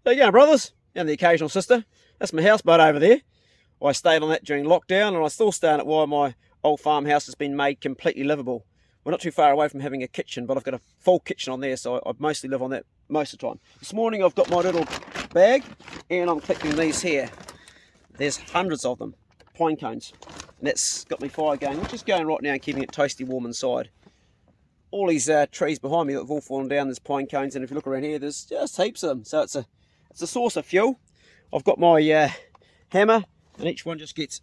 There you go, brothers, and the occasional sister. That's my houseboat over there. I stayed on that during lockdown, and I still stay on it while my old farmhouse has been made completely livable. We're not too far away from having a kitchen, but I've got a full kitchen on there, so I mostly live on that most of the time. This morning I've got my little bag, and I'm collecting these here. There's hundreds of them, pine cones, and that's got me fire going, which is going right now and keeping it toasty warm inside. All these trees behind me that have all fallen down, there's pine cones, and if you look around here, there's just heaps of them. So it's a source of fuel. I've got my hammer, and each one just gets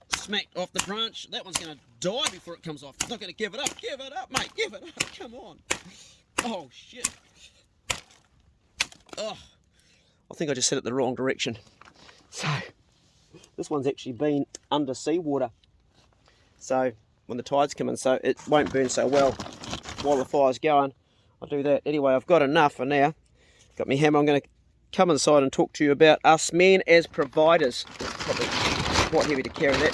smacked off the branch. That one's going to die before it comes off. It's not going to give it up. Give it up, mate. Give it up. Come on. Oh, shit. Oh, I think I just hit it the wrong direction. So, this one's actually been under seawater. So, when the tides come in, so it won't burn so well while the fire's going. I'll do that. Anyway, I've got enough for now. Got my hammer. I'm going to come inside and talk to you about us men as providers. Probably quite heavy to carry that.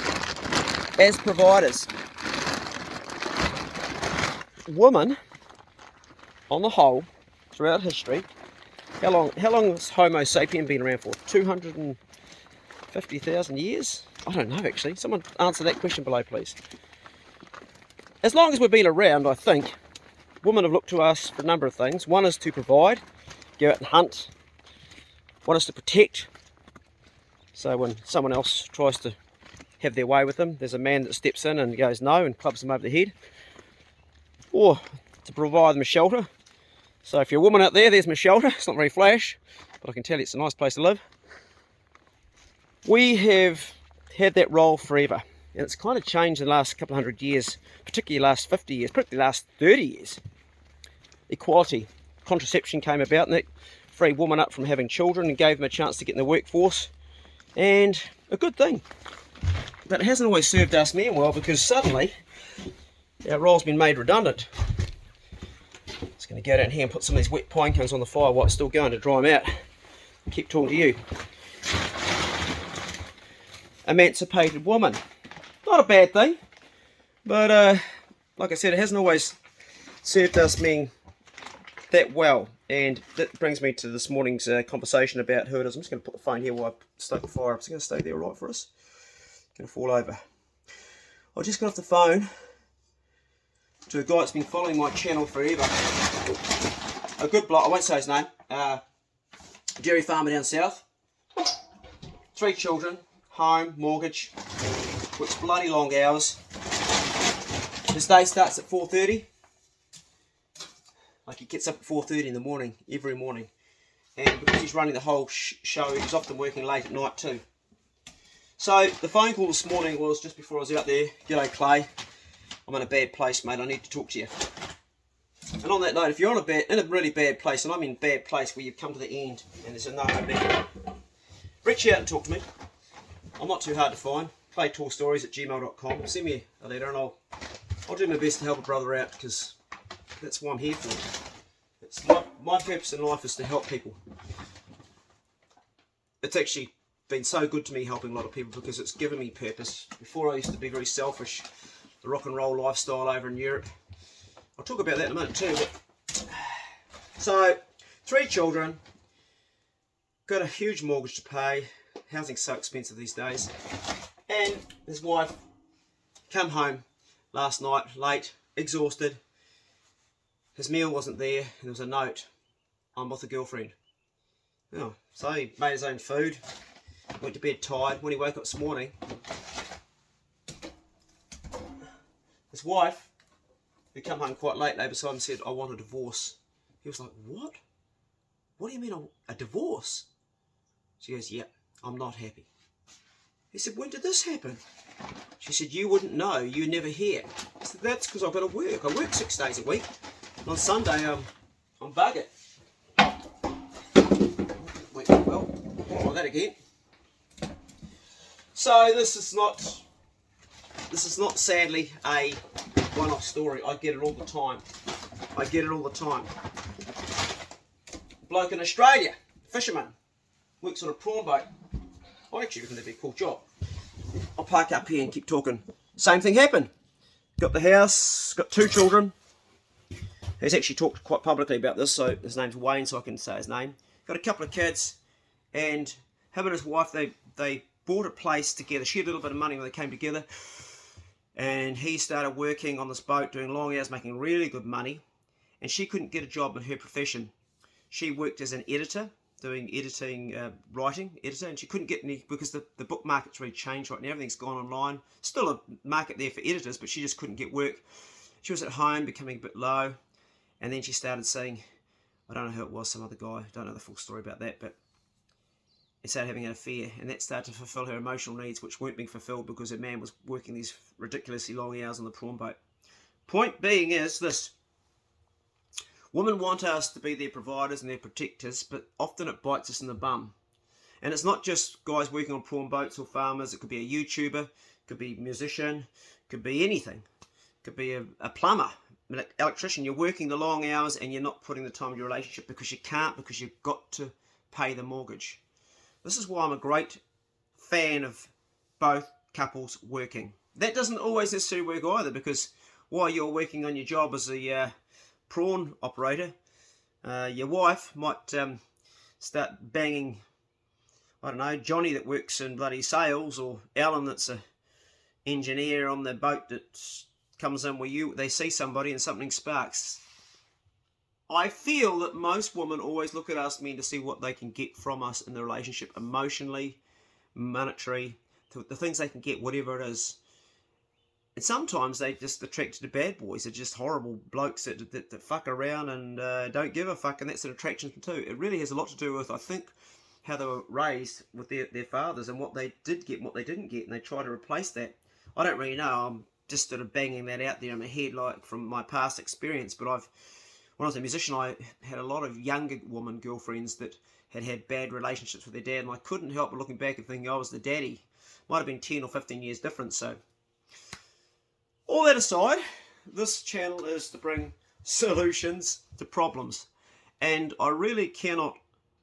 As providers. Women, on the whole, throughout history, how long has Homo sapien been around for? 250,000 years? I don't know, actually. Someone answer that question below, please. As long as we've been around, I think, women have looked to us for a number of things. One is to provide, go out and hunt. One is to protect. So when someone else tries to have their way with them, there's a man that steps in and goes no and clubs them over the head. Or to provide them a shelter. So if you're a woman out there, there's my shelter. It's not very flash, but I can tell you it's a nice place to live. We have had that role forever, and it's kind of changed in the last couple of hundred years, particularly the last 50 years, particularly the last 30 years. Equality, contraception came about, and it freed women up from having children and gave them a chance to get in the workforce, and a good thing. But it hasn't always served us men well, because suddenly our role's been made redundant. Just going to go down here and put some of these wet pine cones on the fire while it's still going to dry them out. Keep talking to you. Emancipated woman. Not a bad thing, but like I said, it hasn't always served us men that well. And that brings me to this morning's conversation about who it is. I'm just going to put the phone here while I stoke the fire up. It's going to stay there right for us. It's going to fall over. I just got off the phone to a guy that's been following my channel forever. A good bloke, I won't say his name. Dairy farmer down south. 3 children, home, mortgage. Works bloody long hours. His day starts at 4:30. Like he gets up at 4:30 in the morning, every morning. And because he's running the whole show, he's often working late at night too. So the phone call this morning was just before I was out there. G'day Clay, I'm in a bad place, mate, I need to talk to you. And on that note, if you're in a really bad place, and I'm in a bad place where you've come to the end and there's a no hope, reach out and talk to me. I'm not too hard to find. claytallstories@gmail.com. Send me a letter and I'll do my best to help a brother out, because that's what I'm here for. It's my purpose in life is to help people. It's actually been so good to me helping a lot of people, because it's given me purpose. Before I used to be very selfish, the rock and roll lifestyle over in Europe. I'll talk about that in a minute too. But so 3 children, got a huge mortgage to pay. Housing's so expensive these days. And his wife come home last night late, exhausted. His meal wasn't there, and there was a note. I'm with a girlfriend. Oh, so he made his own food, went to bed tired. When he woke up this morning, his wife, who come home quite late, lay beside him and said, I want a divorce. He was like, what? What do you mean a divorce? She goes, yeah, I'm not happy. He said, when did this happen? She said, you wouldn't know, you're never here. I said, that's because I've got to work. I work 6 days a week. And on Sunday, I'm buggered. Went well, like that again. So this is not sadly a one-off story. I get it all the time. Bloke in Australia, fisherman, works on a prawn boat. I actually reckon that'd be a cool job. I'll park up here and keep talking. Same thing happened. Got the house, got 2 children. He's actually talked quite publicly about this, so his name's Wayne, so I can say his name. got a couple of kids, and him and his wife, they bought a place together. She had a little bit of money when they came together, and he started working on this boat, doing long hours, making really good money, and she couldn't get a job in her profession. She worked as an editor, doing editing, writing editor, and she couldn't get any because the book market's really changed right now. Everything's gone online. Still a market there for editors, but she just couldn't get work. She was at home, becoming a bit low, and then she started seeing, I don't know who it was, some other guy, don't know the full story about that, but it started having an affair, and that started to fulfill her emotional needs, which weren't being fulfilled because her man was working these ridiculously long hours on the prawn boat. Point being is this: women want us to be their providers and their protectors, but often it bites us in the bum. And it's not just guys working on prawn boats or farmers. It could be a YouTuber, it could be a musician, it could be anything. It could be a plumber, an electrician. You're working the long hours and you're not putting the time in your relationship because you can't, because you've got to pay the mortgage. This is why I'm a great fan of both couples working. That doesn't always necessarily work either, because while you're working on your job as a prawn operator, your wife might start banging, I don't know, Johnny that works in bloody sales, or Alan that's a engineer on the boat that comes in where they see somebody and something sparks. I feel that most women always look at us men to see what they can get from us in the relationship, emotionally, monetary, the things they can get, whatever it is. And sometimes they just attracted to bad boys. They're just horrible blokes that fuck around and don't give a fuck, and that's an attraction too. It really has a lot to do with, I think, how they were raised with their fathers and what they did get and what they didn't get, and they try to replace that. I don't really know. I'm just sort of banging that out there in my head, like from my past experience. But when I was a musician, I had a lot of younger woman girlfriends that had bad relationships with their dad, and I couldn't help but looking back and thinking I was the daddy. Might have been 10 or 15 years difference. So all that aside, this channel is to bring solutions to problems, and I really cannot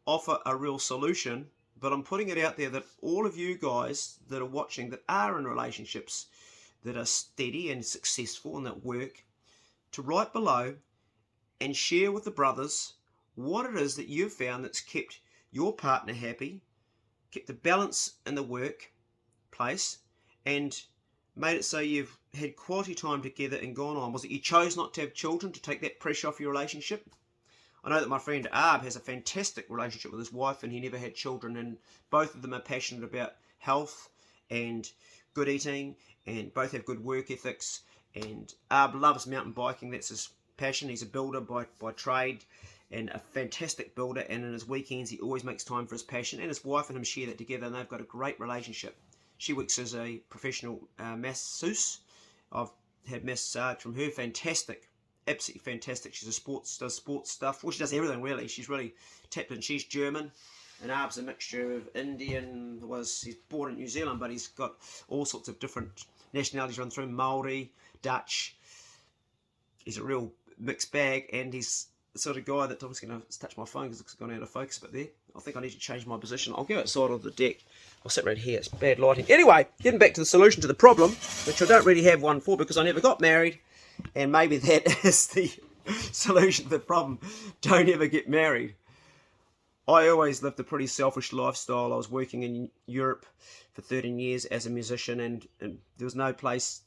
offer a real solution, but I'm putting it out there that all of you guys that are watching, that are in relationships that are steady and successful and that work, to write below and share with the brothers what it is that you've found that's kept your partner happy, kept the balance in the workplace, and made it so you've had quality time together and gone on. Was it you chose not to have children to take that pressure off your relationship? I know that my friend Arb has a fantastic relationship with his wife, and he never had children, and both of them are passionate about health and good eating, and both have good work ethics, and Arb loves mountain biking. That's his passion. He's a builder by trade, and a fantastic builder, and in his weekends he always makes time for his passion, and his wife and him share that together, and they've got a great relationship. She works as a professional masseuse. I've had massage from her. Fantastic, absolutely fantastic. She's does sports stuff. Well, she does everything really. She's really tapped in. She's German, and Arb's a mixture of Indian. He's born in New Zealand, but he's got all sorts of different nationalities run through. Maori, Dutch. He's a real mixed bag, and he's the sort of guy that I'm just going to touch my phone because it's gone out of focus a bit there. I think I need to change my position. I'll go outside of the deck. I'll sit right here. It's bad lighting. Anyway, getting back to the solution to the problem, which I don't really have one for because I never got married, and maybe that is the solution to the problem. Don't ever get married. I always lived a pretty selfish lifestyle. I was working in Europe for 13 years as a musician, and there was no place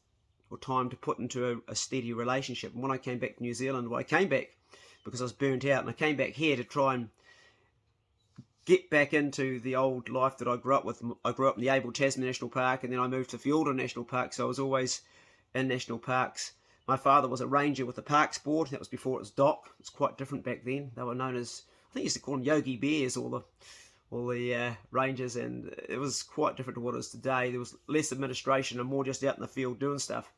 or time to put into a steady relationship. And when I came back to New Zealand, I came back because I was burnt out, and I came back here to try and get back into the old life that I grew up with. I grew up in the Abel Tasman National Park, and then I moved to Fiordland National Park, so I was always in national parks. My father was a ranger with the Parks Board. That was before it was DOC. It was quite different back then. They were known as, I think you used to call them Yogi Bears, all the rangers, and it was quite different to what it is today. There was less administration and more just out in the field doing stuff.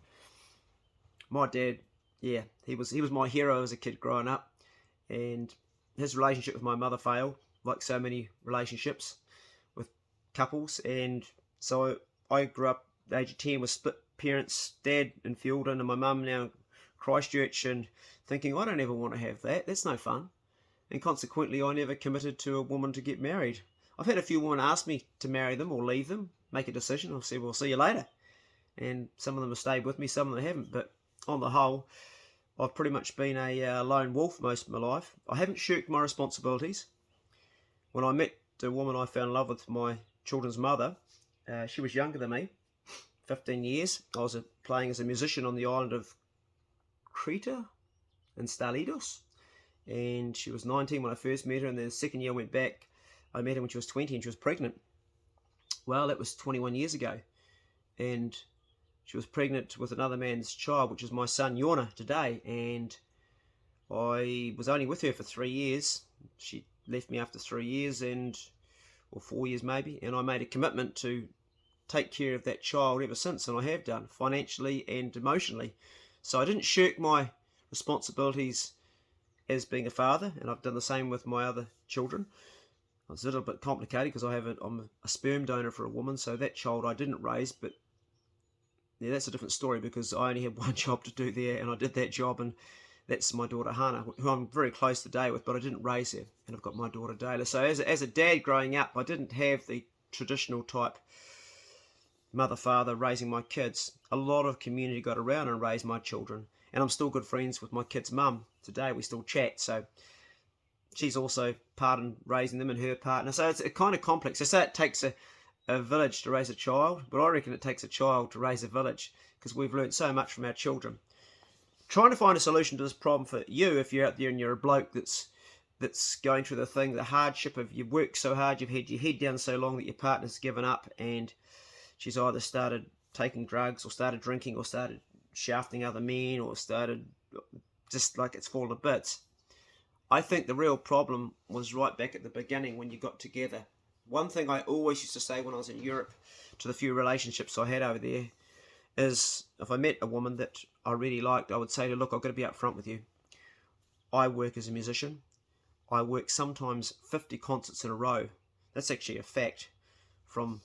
My dad, yeah, he was my hero as a kid growing up, and his relationship with my mother failed, like so many relationships with couples, and so I grew up at the age of 10 with split parents, dad in Fiordland and my mum now in Christchurch, and thinking I don't ever want to have that, that's no fun, and consequently I never committed to a woman to get married. I've had a few women ask me to marry them or leave them, make a decision. I've said, well, see you later, and some of them have stayed with me, some of them haven't, but on the whole I've pretty much been a lone wolf most of my life. I haven't shirked my responsibilities. when I met the woman I fell in love with, my children's mother, she was younger than me, 15 years. I was playing as a musician on the island of Creta in Stalidos, and she was 19 when I first met her, and then the second year I went back, I met her when she was 20 and she was pregnant. Well, that was 21 years ago, and she was pregnant with another man's child, which is my son Yorna today, and I was only with her for 3 years. She left me after 3 years, or 4 years maybe, and I made a commitment to take care of that child ever since, and I have done, financially and emotionally. So I didn't shirk my responsibilities as being a father, and I've done the same with my other children. It's a little bit complicated because I'm a sperm donor for a woman, so that child I didn't raise, but yeah, that's a different story because I only had one job to do there, and I did that job, and that's my daughter Hannah, who I'm very close today with, but I didn't raise her, and I've got my daughter Dayla. So as a dad growing up, I didn't have the traditional type mother-father raising my kids. A lot of community got around and raised my children, and I'm still good friends with my kid's mum today. We still chat, so she's also part in raising them and her partner. So it's a kind of complex. I say it takes a village to raise a child, but I reckon it takes a child to raise a village because we've learned so much from our children. Trying to find a solution to this problem for you, if you're out there and you're a bloke that's going through the hardship of you've worked so hard, you've had your head down so long that your partner's given up and she's either started taking drugs or started drinking or started shafting other men or started just like it's fallen to bits. I think the real problem was right back at the beginning when you got together. One thing I always used to say when I was in Europe to the few relationships I had over there is if I met a woman that I really liked, I would say to her, look, I've got to be upfront with you. I work as a musician. I work sometimes 50 concerts in a row. That's actually a fact. From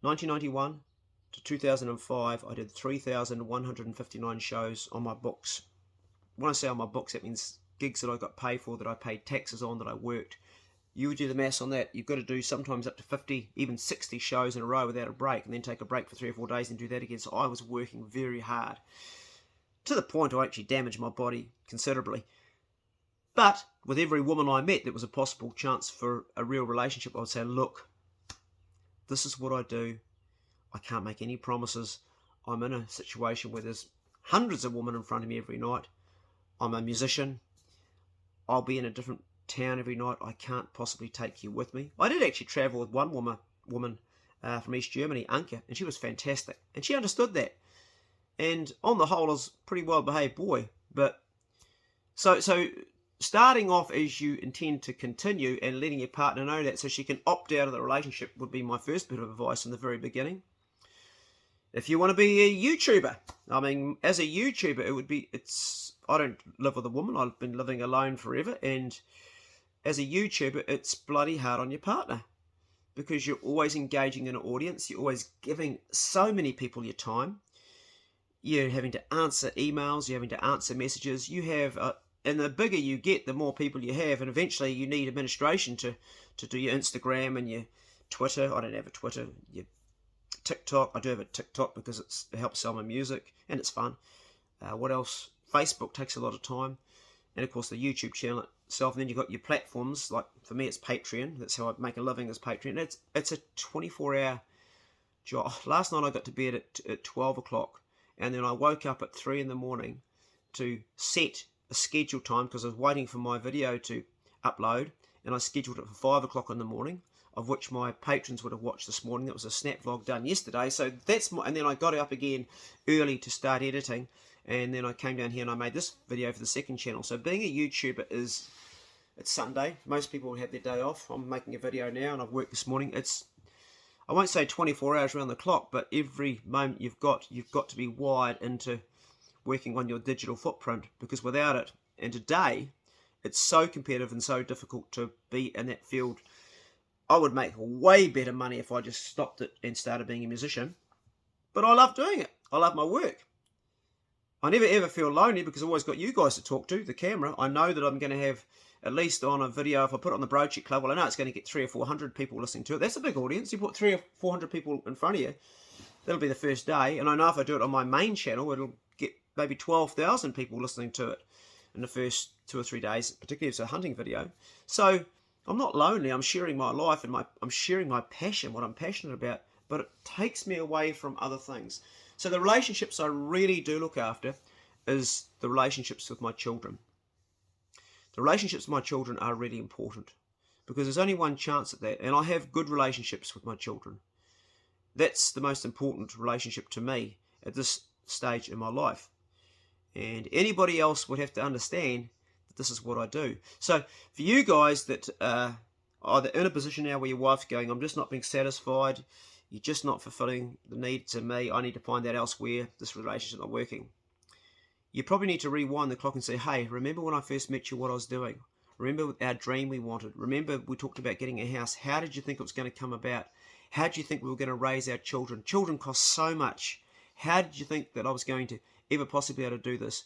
1991 to 2005, I did 3,159 shows on my books. When I say on my books, that means gigs that I got paid for, that I paid taxes on, that I worked. You would do the maths on that. You've got to do sometimes up to 50, even 60 shows in a row without a break, and then take a break for 3 or 4 days and do that again. So I was working very hard, to the point I actually damaged my body considerably. But with every woman I met that was a possible chance for a real relationship, I would say, look, this is what I do. I can't make any promises. I'm in a situation where there's hundreds of women in front of me every night. I'm a musician. I'll be in a different town every night. I can't possibly take you with me. I did actually travel with one woman from East Germany, Anke, and she was fantastic. And she understood that. And on the whole, I was a pretty well-behaved boy. But so starting off as you intend to continue and letting your partner know that so she can opt out of the relationship would be my first bit of advice in the very beginning. If you want to be a YouTuber, I mean, as a YouTuber, I don't live with a woman. I've been living alone forever. And as a YouTuber, it's bloody hard on your partner because you're always engaging an audience. You're always giving so many people your time. You're having to answer emails. You're having to answer messages. You have, and the bigger you get, the more people you have. And eventually you need administration to do your Instagram and your Twitter. I don't have a Twitter. Your TikTok. I do have a TikTok because it helps sell my music and it's fun. What else? Facebook takes a lot of time. And of course the YouTube channel itself. And then you've got your platforms. Like for me, it's Patreon. That's how I make a living, as Patreon. It's a 24-hour job. Last night I got to bed at 12 o'clock. And then I woke up at 3 in the morning to set a scheduled time because I was waiting for my video to upload. And I scheduled it for 5 o'clock in the morning, of which my patrons would have watched this morning. That was a snap vlog done yesterday. So and then I got up again early to start editing. And then I came down here and I made this video for the second channel. So being a YouTuber it's Sunday. Most people have their day off. I'm making a video now and I've worked this morning. I won't say 24 hours around the clock, but every moment you've got to be wired into working on your digital footprint, because without it, and today, it's so competitive and so difficult to be in that field. I would make way better money if I just stopped it and started being a musician. But I love doing it. I love my work. I never ever feel lonely because I've always got you guys to talk to, the camera. I know that I'm going to have, at least on a video, if I put it on the Broadcheck Club, well, I know it's going to get 300 or 400 people listening to it. That's a big audience. You put 300 or 400 people in front of you, that'll be the first day. And I know if I do it on my main channel, it'll get maybe 12,000 people listening to it in the first 2 or 3 days, particularly if it's a hunting video. So I'm not lonely. I'm sharing my life and I'm sharing my passion, what I'm passionate about, but it takes me away from other things. So the relationships I really do look after is the relationships with my children. The relationships with my children are really important because there's only one chance at that, and I have good relationships with my children. That's the most important relationship to me at this stage in my life. And anybody else would have to understand that this is what I do. So for you guys that are either in a position now where your wife's going, I'm just not being satisfied, you're just not fulfilling the needs of me, I need to find that elsewhere, this relationship's not working. You probably need to rewind the clock and say, hey, remember when I first met you, what I was doing? Remember our dream we wanted? Remember we talked about getting a house? How did you think it was going to come about? How did you think we were going to raise our children? Children cost so much. How did you think that I was going to ever possibly be able to do this?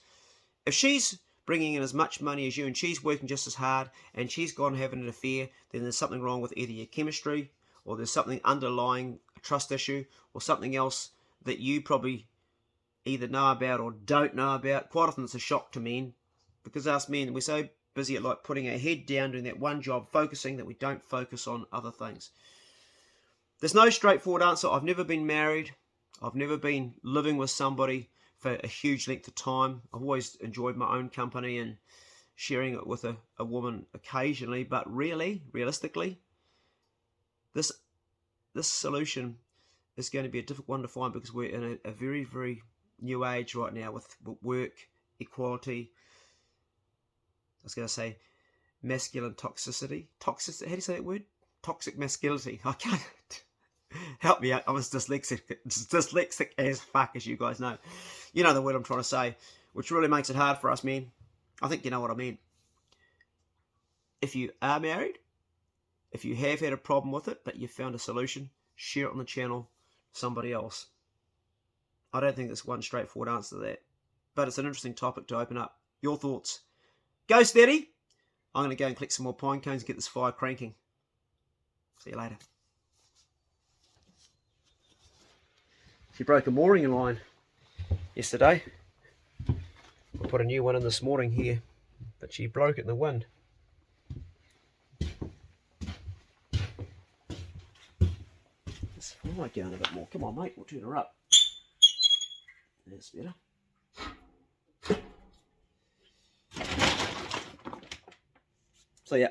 If she's bringing in as much money as you and she's working just as hard and she's gone having an affair, then there's something wrong with either your chemistry or there's something underlying a trust issue or something else that you probably either know about or don't know about. Quite often it's a shock to men because us men, we're so busy at like putting our head down doing that one job, focusing, that we don't focus on other things. There's no straightforward answer. I've never been married. I've never been living with somebody for a huge length of time. I've always enjoyed my own company and sharing it with a woman occasionally, but realistically, this solution is going to be a difficult one to find because we're in a very, very new age right now with work, equality. I was going to say masculine toxicity. Toxic, how do you say that word? Toxic masculinity. I can't. Help me out. I was dyslexic as fuck, as you guys know. You know the word I'm trying to say, which really makes it hard for us men. I think you know what I mean. If you are married, if you have had a problem with it, but you've found a solution, share it on the channel, somebody else. I don't think there's one straightforward answer to that, but it's an interesting topic to open up. Your thoughts. Go steady. I'm going to go and collect some more pine cones and get this fire cranking. See you later. She broke a mooring line yesterday. I put a new one in this morning here, but she broke it in the wind. Let's fly down a bit more. Come on, mate, we'll turn her up. That's better. So yeah.